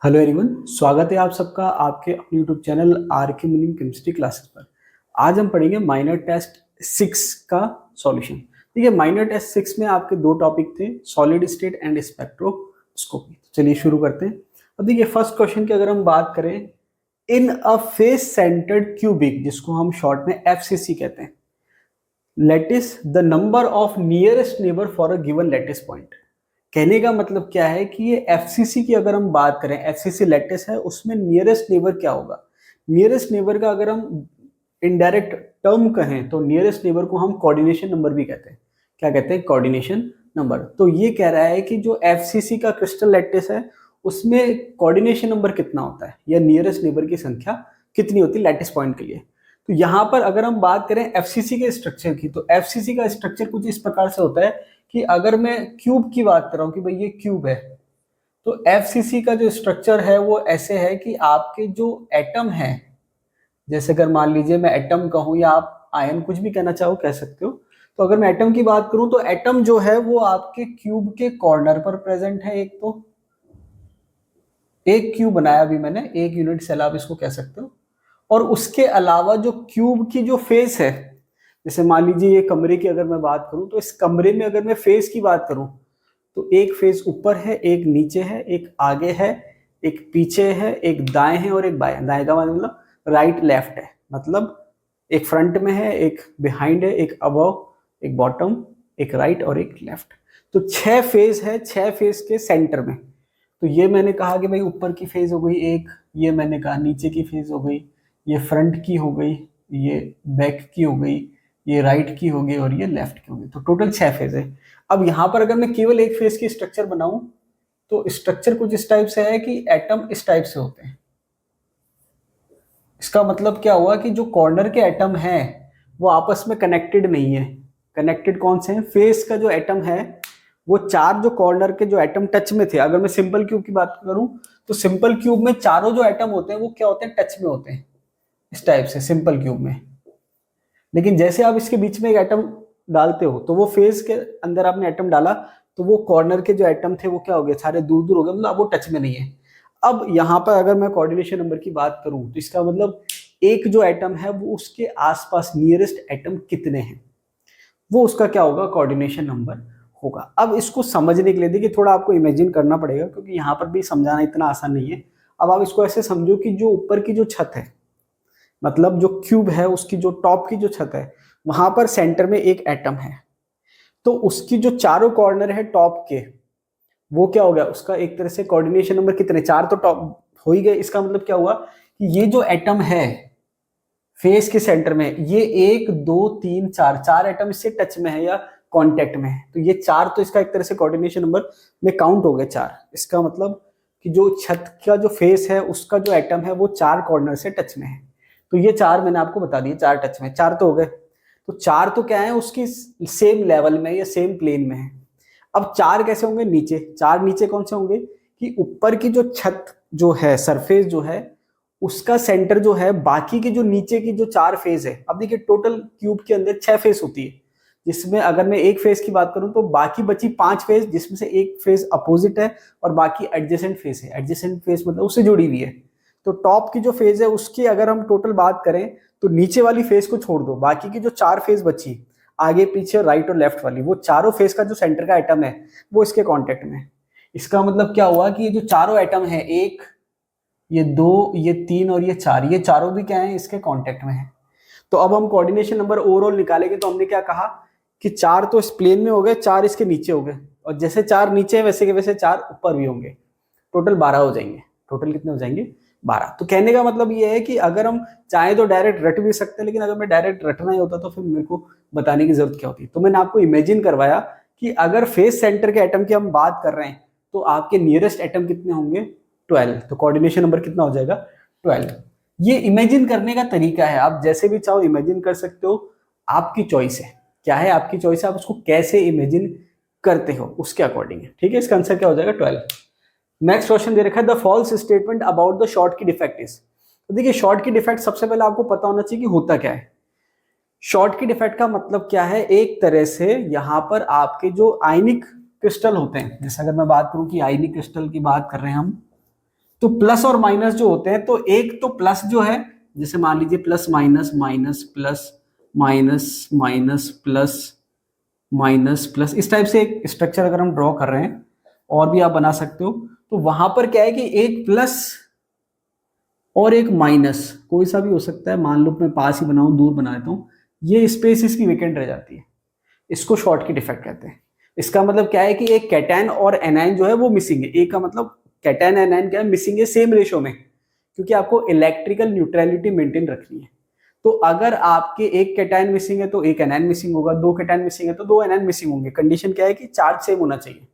Hello everyone, स्वागत है आप सबका आपके अपने यूट्यूब चैनल आर के मुनीम केमिस्ट्री क्लासेस पर। आज हम पढ़ेंगे माइनर टेस्ट 6 का सॉल्यूशन। देखिए, माइनर टेस्ट 6 में आपके दो टॉपिक थे, सॉलिड स्टेट एंड स्पेक्ट्रोस्कोपी। चलिए शुरू करते हैं। अब देखिए, फर्स्ट क्वेश्चन की अगर हम बात करें, in a face centred cubic, जिसको हम शॉर्ट में एफसीसी कहते हैं, lattice the number of nearest neighbour for a given lattice point. कहने का मतलब क्या है कि ये एफसीसी की अगर हम बात करें, एफसीसी लेटिस है, उसमें नियरेस्ट नेबर क्या होगा। नियरेस्ट नेबर का अगर हम इनडायरेक्ट टर्म कहें तो नियरेस्ट नेबर को हम कोऑर्डिनेशन नंबर भी कहते हैं। क्या कहते हैं? Coordination number. तो ये कह रहा है कि जो एफसीसी का क्रिस्टल लेटिस है उसमें कोऑर्डिनेशन नंबर कितना होता है या नियरेस्ट नेबर की संख्या कितनी होती है लेटिस पॉइंट के लिए। तो यहाँ पर अगर हम बात करें एफसीसी के स्ट्रक्चर की, तो एफसीसी का स्ट्रक्चर कुछ इस प्रकार से होता है कि अगर मैं क्यूब की बात कर रहा हूं कि भाई ये क्यूब है, तो एफसीसी का जो स्ट्रक्चर है वो ऐसे है कि आपके जो एटम है, जैसे अगर मान लीजिए मैं एटम कहूं या आप आयन कुछ भी कहना चाहो कह सकते हो। तो अगर मैं एटम की बात करूं तो एटम जो है वो आपके क्यूब के कॉर्नर पर प्रेजेंट है। एक तो एक क्यूब बनाया अभी मैंने, एक यूनिट सेल आप इसको कह सकते हो। और उसके अलावा जो क्यूब की जो फेस है, जैसे मान लीजिए ये कमरे की अगर मैं बात करूं, तो इस कमरे में अगर मैं फेस की बात करूं तो एक फेस ऊपर है, एक नीचे है, एक आगे है, एक पीछे है, एक दाएं है और एक बाएं। दाएं का मतलब राइट लेफ्ट है, मतलब एक फ्रंट में है, एक बिहाइंड है, एक अबव, एक बॉटम, एक राइट और एक लेफ्ट। तो 6 फेस है, 6 फेस के सेंटर में। तो ये मैंने कहा कि भाई ऊपर की फेज हो गई एक, ये मैंने कहा नीचे की फेज हो गई, ये फ्रंट की हो गई, ये बैक की हो गई, ये राइट की हो गई और ये लेफ्ट की हो गई। तो टोटल 6 फेज है। अब यहाँ पर अगर मैं केवल एक फेज की स्ट्रक्चर बनाऊं तो स्ट्रक्चर कुछ इस टाइप से है कि एटम इस टाइप से होते हैं। इसका मतलब क्या हुआ कि जो कॉर्नर के एटम हैं वो आपस में कनेक्टेड नहीं है। कनेक्टेड कौन से हैं? फेस का जो एटम है वो चार जो कॉर्नर के जो एटम टच में थे। अगर मैं सिंपल क्यूब की बात करूं तो सिंपल क्यूब में चारों जो एटम होते हैं वो क्या होते हैं? टच में होते हैं, इस टाइप से सिंपल क्यूब में। लेकिन जैसे आप इसके बीच में एक एटम डालते हो तो वो फेस के अंदर आपने एटम डाला तो वो कॉर्नर के जो एटम थे वो क्या हो गए? सारे दूर दूर हो गए, मतलब वो टच में नहीं है। अब यहाँ पर अगर मैं कोऑर्डिनेशन नंबर की बात करूं तो इसका मतलब एक जो एटम है वो उसके आसपास नियरेस्ट एटम कितने हैं, वो उसका क्या होगा? कोऑर्डिनेशन नंबर होगा। अब इसको समझने के लिए देखिए थोड़ा आपको इमेजिन करना पड़ेगा, क्योंकि यहाँ पर भी समझाना इतना आसान नहीं है। अब आप इसको ऐसे समझो कि जो ऊपर की जो छत है, मतलब जो क्यूब है उसकी जो टॉप की जो छत है, वहां पर सेंटर में एक एटम है। तो उसकी जो चारों कॉर्नर है टॉप के, वो क्या हो गया? उसका एक तरह से कोऑर्डिनेशन नंबर कितने? 4 तो टॉप हो ही गए। इसका मतलब क्या हुआ कि ये जो एटम है फेस के सेंटर में, ये 1 2 3 4 4 एटम इससे टच में है या कांटेक्ट में है। तो ये 4 तो इसका एक तरह से कोऑर्डिनेशन नंबर में काउंट हो गए 4। इसका मतलब कि जो छत का जो फेस है उसका जो एटम है वो 4 कॉर्नर से टच में है। तो ये 4 मैंने आपको बता दिए, 4 टच में, 4 तो हो गए। तो 4 तो क्या है? उसकी सेम लेवल में या सेम प्लेन में है। अब 4 कैसे होंगे? नीचे। 4 नीचे कौन से होंगे कि ऊपर की जो छत जो है, सरफेस जो है, उसका सेंटर जो है, बाकी की जो नीचे की जो 4 फेज है। अब देखिए टोटल क्यूब के अंदर 6 फेस होती है, जिसमें अगर मैं एक फेस की बात करूं तो बाकी बची 5 फेस, जिसमें से एक फेस अपोजिट है और बाकी एडजेसेंट फेस है। एडजेसेंट फेस मतलब उससे जुड़ी हुई है। तो टॉप की जो फेज है उसकी अगर हम टोटल बात करें तो नीचे वाली फेस को छोड़ दो, बाकी की जो 4 फेस बची, आगे पीछे राइट और लेफ्ट वाली, वो चारों फेस का जो सेंटर का एटम है वो इसके कांटेक्ट में है। इसका मतलब क्या हुआ कि ये जो चारों एटम है, एक, ये 2, ये 3 और ये 4, ये चारों भी क्या है? इसके कांटेक्ट में है। तो अब हम कोऑर्डिनेशन नंबर ओवरऑल निकालेंगे तो हमने क्या कहा कि 4 तो इस प्लेन में हो गए, 4 इसके नीचे हो गए, और जैसे 4 नीचे है वैसे के वैसे 4 ऊपर भी होंगे। टोटल 12 हो जाएंगे। टोटल कितने हो जाएंगे? 12। तो कहने का मतलब ये है कि अगर हम चाहे तो डायरेक्ट रट भी सकते हैं, लेकिन अगर मैं डायरेक्ट रटना ही होता तो फिर मेरे को बताने की जरूरत क्या होती। तो मैंने आपको इमेजिन करवाया कि अगर फेस सेंटर के एटम की हम बात कर रहे हैं तो आपके नियरेस्ट एटम कितने होंगे? 12। तो कोऑर्डिनेशन नंबर कितना हो जाएगा? 12। ये इमेजिन करने का तरीका है, आप जैसे भी चाहो इमेजिन कर सकते हो, आपकी चॉइस है। क्या है? आपकी चॉइस है, आप उसको कैसे इमेजिन करते हो उसके अकॉर्डिंग है। ठीक है, इसका आंसर क्या हो जाएगा? 12। नेक्स्ट क्वेश्चन दे रखा है, the false statement about the Schottky defect is. तो देखिए शॉर्ट की डिफेक्ट सबसे पहले आपको पता होना चाहिए कि होता क्या है। शॉर्ट की डिफेक्ट का मतलब क्या है? एक तरह से यहां पर आपके जो आयनिक क्रिस्टल होते हैं, जैसे अगर मैं बात करूं कि आयनिक क्रिस्टल की बात कर रहे हैं हम, तो प्लस और माइनस जो होते हैं, तो एक तो प्लस जो है, जैसे मान लीजिए plus minus minus plus minus minus plus minus plus, इस टाइप से एक स्ट्रक्चर अगर हम ड्रॉ कर रहे हैं, और भी आप बना सकते हो, तो वहां पर क्या है कि एक प्लस और एक माइनस कोई सा भी हो सकता है, मान लो मैं पास ही बनाऊं, दूर बना देता हूं, ये स्पेस इसकी वेकेंट रह जाती है, इसको शॉर्टकट इफेक्ट कहते हैं। इसका मतलब क्या है कि एक कैटायन और एनायन जो है वो मिसिंग है, एक का मतलब कैटायन एनायन क्या है, मिसिंग है सेम रेशो में, क्योंकि आपको इलेक्ट्रिकल न्यूट्रलिटी मेंटेन रखनी है। तो अगर आपके एक कैटायन मिसिंग है तो एक एनायन मिसिंग होगा, दो कैटायन मिसिंग है तो दो एनायन मिसिंग होंगे। कंडीशन क्या है कि चार्ज सेम होना चाहिए,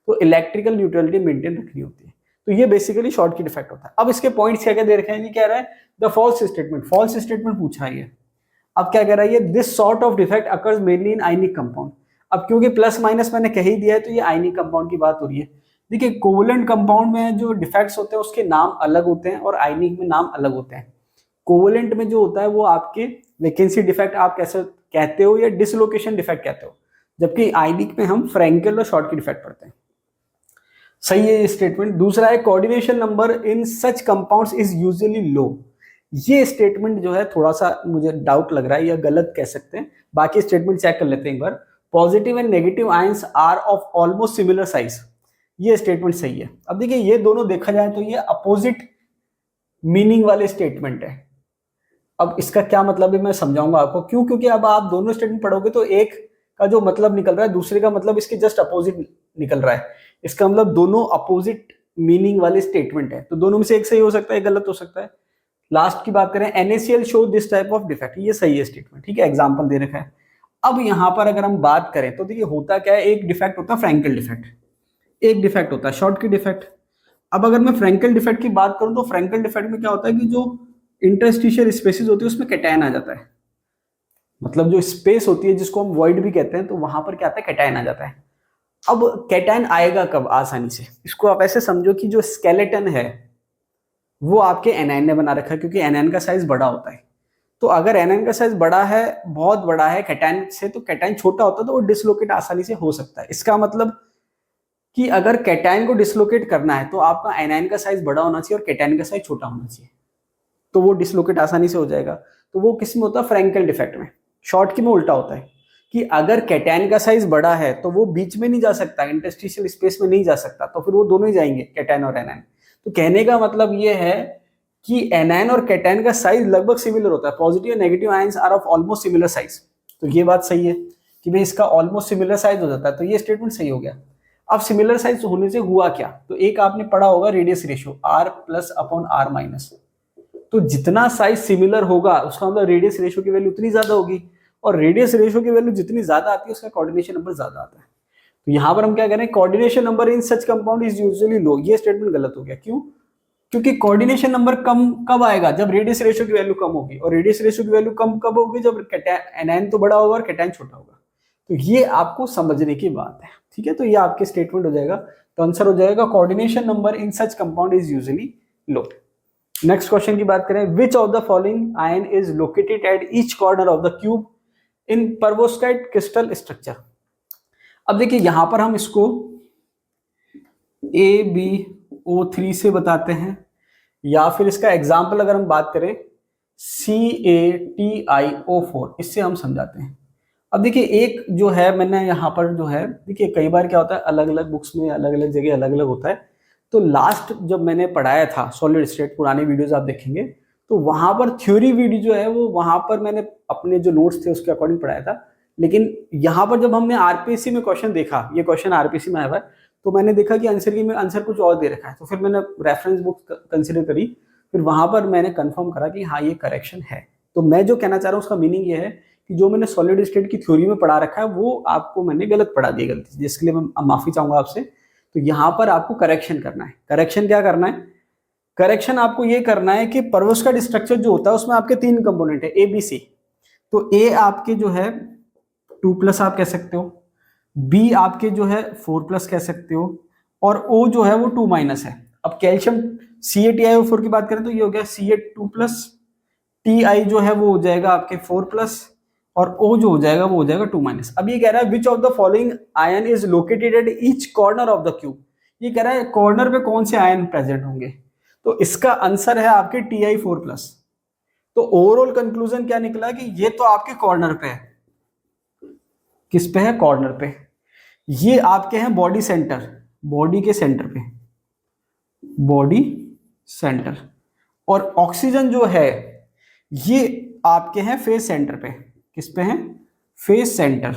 तो इलेक्ट्रिकल न्यूट्रलिटी मेंटेन रखनी होती है। तो ये बेसिकली शॉर्टकट इफेक्ट होता है। अब इसके पॉइंट्स क्या क्या दे रखे हैं, ये कह रहा है the false statement, false statement पूछा है। अब क्या कह रहा है ये, this sort of defect occurs mainly in ionic compound. अब क्योंकि प्लस माइनस मैंने कह ही दिया है, तो ये आयनिक कंपाउंड की बात हो रही है। देखिए कोवलेंट कंपाउंड में जो डिफेक्ट्स होते हैं उसके नाम अलग होते हैं और आयनिक में नाम अलग होते हैं। कोवलेंट में जो होता है वो आपके वैकेंसी डिफेक्ट आप कैसे कहते हो, या डिसलोकेशन डिफेक्ट कहते हो, जबकि आयनिक में हम फ्रैंकल और शॉर्टकट डिफेक्ट पढ़ते हैं। सही है ये स्टेटमेंट। दूसरा है coordination number in such compounds is usually low. ये स्टेटमेंट जो है थोड़ा सा मुझे डाउट लग रहा है, या गलत कह सकते हैं, बाकी स्टेटमेंट चेक कर लेते हैं एक बार। Positive and negative ions are of almost similar size, ये स्टेटमेंट सही है। अब देखिए ये दोनों देखा जाए तो ये अपोजिट मीनिंग वाले स्टेटमेंट है। अब इसका क्या मतलब है मैं समझाऊंगा आपको क्यों, क्योंकि अब आप दोनों स्टेटमेंट पढ़ोगे तो एक का जो मतलब निकल रहा है दूसरे का मतलब इसके जस्ट अपोजिट निकल रहा है। इसका मतलब दोनों अपोजिट मीनिंग वाले स्टेटमेंट है, तो दोनों में से एक सही हो सकता है, एक गलत हो सकता है। लास्ट की बात करें, NaCl show this type of defect, ये सही है स्टेटमेंट, ठीक है, एग्जांपल दे रखा है। अब यहां पर अगर हम बात करें तो देखिए होता क्या है, एक डिफेक्ट होता है फ्रैंकल डिफेक्ट, एक डिफेक्ट होता है शॉर्टकट डिफेक्ट। अब अगर मैं फ्रैंकल डिफेक्ट की बात करूं तो फ्रैंकल डिफेक्ट में क्या होता है कि जो इंटरस्टिशियल स्पेसिस होती है उसमें कैटायन आ जाता है, मतलब जो स्पेस होती है जिसको हम वॉइड भी कहते हैं, तो वहां पर क्या आता है, कैटायन आ जाता है। अब कैटायन आएगा कब आसानी से, इसको आप ऐसे समझो कि जो स्केलेटन है वो आपके एनायन ने बना रखा है, क्योंकि एनायन का साइज बड़ा होता है। तो अगर एनायन का साइज बड़ा है, बहुत बड़ा है कैटायन से, तो कैटायन छोटा होता है तो वो डिसलोकेट आसानी से हो सकता है। इसका मतलब कि अगर कैटायन को डिसलोकेट करना है तो आपका एनायन का साइज बड़ा होना चाहिए और कैटायन का साइज छोटा होना चाहिए, तो वो डिसलोकेट आसानी से हो जाएगा। तो वो किस में होता है, फ्रैंकल डिफेक्ट में। शॉर्ट की में उल्टा होता है कि अगर कैटायन का साइज बड़ा है तो वो बीच में नहीं जा सकता, इंटरस्टिशियल स्पेस में नहीं जा सकता, तो फिर वो दोनों ही जाएंगे, कैटायन और एनायन। तो कहने का मतलब ये है कि एनायन और कैटायन का साइज लगभग सिमिलर होता है, पॉजिटिव और negative ions are of almost similar size. तो ये बात सही है कि भाई इसका ऑलमोस्ट सिमिलर साइज हो जाता है, तो ये स्टेटमेंट सही हो गया। अब सिमिलर साइज होने से हुआ क्या, तो एक आपने पढ़ा होगा radius ratio, R plus upon R minus. तो जितना साइज सिमिलर होगा उसका मतलब रेडियस रेशियो की वैल्यू उतनी ज्यादा होगी, और रेडियस रेशियो की वैल्यू जितनी ज्यादा आती है उसका कोऑर्डिनेशन नंबर ज्यादा आता है। तो यहां पर हम क्या कह रहे हैं, coordination number in such compound is usually low. ये स्टेटमेंट गलत हो गया, क्यों, क्योंकि कोऑर्डिनेशन नंबर कम कब आएगा, जब रेडियस रेशियो की वैल्यू कम होगी, और रेडियस रेशियो की वैल्यू कम कब होगी, जब एनायन तो बड़ा होगा और कैटायन छोटा होगा। तो ये आपको समझने की बात है, ठीक है। तो ये आपके स्टेटमेंट हो जाएगा, तो आंसर हो जाएगा coordination number in such compound is usually low. Next question की बात करें, which of the following ion is located at each corner of the cube in perovskite crystal structure. अब देखिए यहां पर हम इसको AbO3 से बताते हैं, या फिर इसका एग्जाम्पल अगर हम बात करें CaTiO4, इससे हम समझाते हैं। अब देखिए एक जो है मैंने यहाँ पर जो है, देखिए कई बार क्या होता है अलग अलग बुक्स में अलग अलग जगह अलग अलग होता है। तो लास्ट जब मैंने पढ़ाया था सॉलिड स्टेट, पुराने वीडियोस आप देखेंगे तो वहां पर थ्योरी वीडियो जो है वो वहां पर मैंने अपने जो नोट्स थे उसके अकॉर्डिंग पढ़ाया था। लेकिन यहाँ पर जब हमने आरपीएससी में क्वेश्चन देखा, ये क्वेश्चन आरपीएससी में आया हुआ है, तो मैंने देखा कि आंसर की में आंसर कुछ और दे रखा है, तो फिर मैंने रेफरेंस बुक कंसिडर करी, फिर वहां पर मैंने कंफर्म करा कि हाँ ये करेक्शन है। तो मैं जो कहना चाह रहा हूँ उसका मीनिंग ये है कि जो मैंने सॉलिड स्टेट की थ्योरी में पढ़ा रखा है वो आपको मैंने गलत पढ़ा दिया, गलती, जिसके लिए मैं माफी चाहूंगा आपसे। तो यहाँ पर आपको करेक्शन करना है। करेक्शन क्या करना है, करेक्शन आपको ये करना है कि परवोस्काइट स्ट्रक्चर जो होता है उसमें आपके तीन कंपोनेंट है ABC। तो A आपके जो है 2+ आप कह सकते हो, B आपके जो है 4+ कह सकते हो, और O जो है वो 2- है। अब कैल्शियम CaTiO4 की बात करें तो ये हो गया Ca2+, Ti जो है वो हो जाएगा आपके 4+, और O जो हो जाएगा वो हो जाएगा 2-। अब ये कह रहा है विच of the following ion is located at each corner of the cube. ये कह रहा है कॉर्नर पे कौन से आयन प्रेजेंट होंगे। तो इसका आंसर है आपके Ti4+। तो ओवरऑल कंक्लूजन क्या निकला कि ये तो आपके कॉर्नर पे है। किस पे है? कॉर्नर पे। ये आपके हैं बॉडी सेंटर, बॉडी के सेंटर पे, बॉडी सेंटर। और ऑक्सीजन जो है ये आपके हैं फेस सेंटर पे। किस पे हैं? Face centre.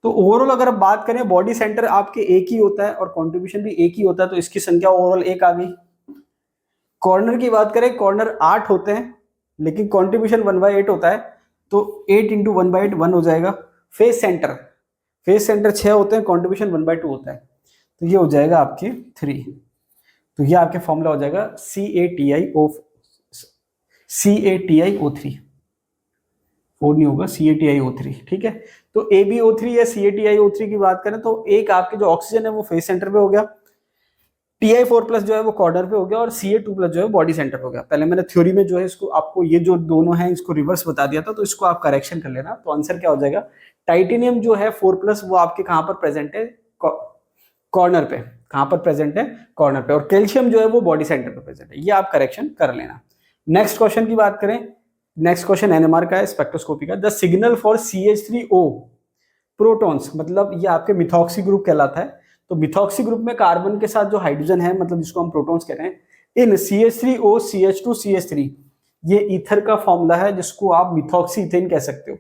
तो ओवरऑल अगर आप बात करें, बॉडी सेंटर आपके एक ही होता है और कंट्रीब्यूशन भी एक ही होता है, तो इसकी संख्या ओवरऑल एक आ गई। कॉर्नर की बात करें, कॉर्नर 8 होते हैं लेकिन कंट्रीब्यूशन 1/8 होता है, तो 8 इंटू 1/8 1 हो जाएगा। फेस सेंटर, फेस सेंटर 6 होते हैं, कंट्रीब्यूशन 1/2 होता है, तो ये हो जाएगा आपके 3। तो ये आपके फॉर्मूला हो जाएगा CaTiO3, 4 नहीं होगा, CaTiO3। ठीक है, तो AbO3 या CaTiO3 की बात करें तो एक आपके जो ऑक्सीजन है वो फेस सेंटर पे हो गया, Ti4+ जो है वो कॉर्नर पे हो गया, और Ca2+ जो है बॉडी सेंटर पे हो गया। पहले मैंने थ्योरी में जो है इसको आपको ये जो दोनों हैं इसको रिवर्स बता दिया था, तो इसको आप करेक्शन कर लेना। तो आंसर क्या हो जाएगा? टाइटेनियम जो है 4+ वो आपके कहां पर प्रेजेंट है? कॉर्नर पे। कहां पर प्रेजेंट है? कॉर्नर पे। और कैल्शियम जो है वो बॉडी सेंटर पे प्रेजेंट है। ये आप करेक्शन कर लेना। नेक्स्ट क्वेश्चन की बात करें, नेक्स्ट क्वेश्चन NMR का है, स्पेक्ट्रोस्कोपी का। The signal for CH3O protons, मतलब ये आपके मिथॉक्सी ग्रुप कहलाता है। तो मिथॉक्सी ग्रुप में कार्बन के साथ जो हाइड्रोजन है, मतलब जिसको हम प्रोटॉन्स कहते हैं, इन CH3O CH2 CH3, ये ईथर का फॉर्मूला है जिसको आप मिथॉक्सी इथेन कह सकते हो,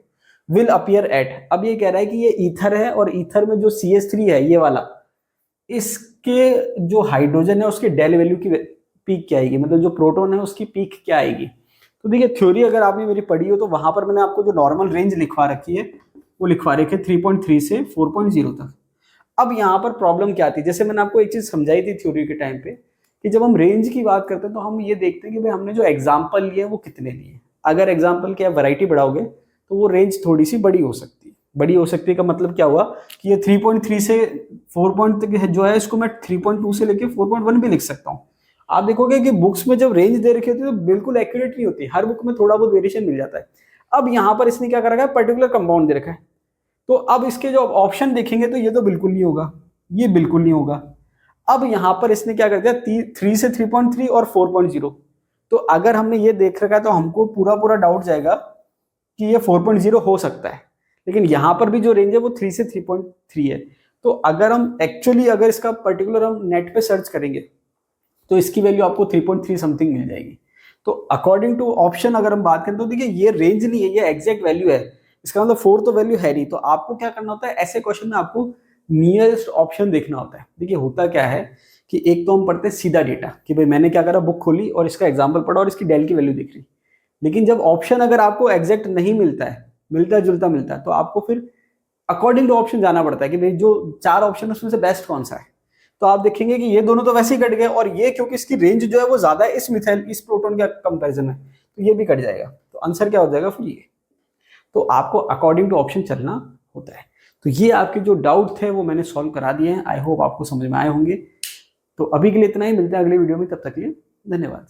विल अपीयर एट। अब ये कह रहा है कि ये ईथर है और ईथर में जो CH3 है ये वाला, इसके जो हाइड्रोजन है उसके डेल वैल्यू की पीक क्या आएगी, मतलब जो प्रोटॉन है उसकी पीक क्या आएगी। तो देखिए थ्योरी अगर आपने मेरी पढ़ी हो तो वहां पर मैंने आपको जो नॉर्मल रेंज लिखवा रखी है वो लिखवा रखी है 3.3 से 4.0 तक। अब यहाँ पर प्रॉब्लम क्या आती है, जैसे मैंने आपको एक चीज समझाई थी थ्योरी के टाइम पे, कि जब हम रेंज की बात करते हैं तो हम ये देखते हैं कि भाई हमने जो एग्जाम्पल लिए वो कितने लिए। अगर एग्जाम्पल की आप वैरायटी बढ़ाओगे तो वो रेंज थोड़ी सी बड़ी हो सकती है। बड़ी हो सकती है का मतलब क्या हुआ कि ये 3.3 से 4 तक जो है इसको मैं 3.2 से लेके 4.1 भी लिख सकता हूँ। आप देखोगे कि बुक्स में जब रेंज दे रखी होती है तो बिल्कुल एक्यूरेट नहीं होती, हर बुक में थोड़ा बहुत वेरिएशन मिल जाता है। अब यहाँ पर इसने क्या कर रखा है, पर्टिकुलर कंपाउंड दे रखा है। तो अब इसके जो ऑप्शन देखेंगे तो ये तो बिल्कुल नहीं होगा, ये बिल्कुल नहीं होगा। अब यहां पर इसने क्या कर दिया, 3 से 3.3 और 4.0। तो अगर हमने ये देख रखा है तो हमको पूरा पूरा डाउट जाएगा कि ये 4.0 हो सकता है, लेकिन यहां पर भी जो रेंज है वो 3 से 3.3 है। तो अगर हम एक्चुअली अगर इसका पर्टिकुलर हम नेट पे सर्च करेंगे तो इसकी वैल्यू आपको 3.3 समथिंग मिल जाएगी। तो अकॉर्डिंग टू ऑप्शन अगर हम बात करें तो देखिए ये रेंज नहीं है, ये एग्जैक्ट वैल्यू है। इसका मतलब 4 तो वैल्यू है नहीं। तो आपको क्या करना होता है, ऐसे क्वेश्चन में आपको नियरेस्ट ऑप्शन देखना होता है। देखिए होता क्या है कि एक तो हम पढ़ते हैं सीधा डेटा कि भाई मैंने क्या करा, बुक खोली और इसका एग्जाम्पल पढ़ा और इसकी डेल की वैल्यू देख ली। लेकिन जब ऑप्शन अगर आपको एग्जैक्ट नहीं मिलता है, मिलता जुलता मिलता है, तो आपको फिर अकॉर्डिंग टू ऑप्शन जाना पड़ता है कि भाई जो 4 ऑप्शन है उसमें से बेस्ट कौन सा है। तो आप देखेंगे कि ये दोनों तो वैसे ही कट गए, और ये क्योंकि इसकी रेंज जो है वो ज्यादा है इस मिथाइल इस प्रोटॉन के कंपैरिजन में, तो ये भी कट जाएगा। तो आंसर क्या हो जाएगा फिर ये। तो आपको अकॉर्डिंग टू ऑप्शन चलना होता है। तो ये आपके जो डाउट थे वो मैंने सॉल्व करा दिए हैं। आई होप आपको समझ में आए होंगे। तो अभी के लिए इतना ही, मिलते हैं अगले वीडियो में, तब तक के लिए धन्यवाद।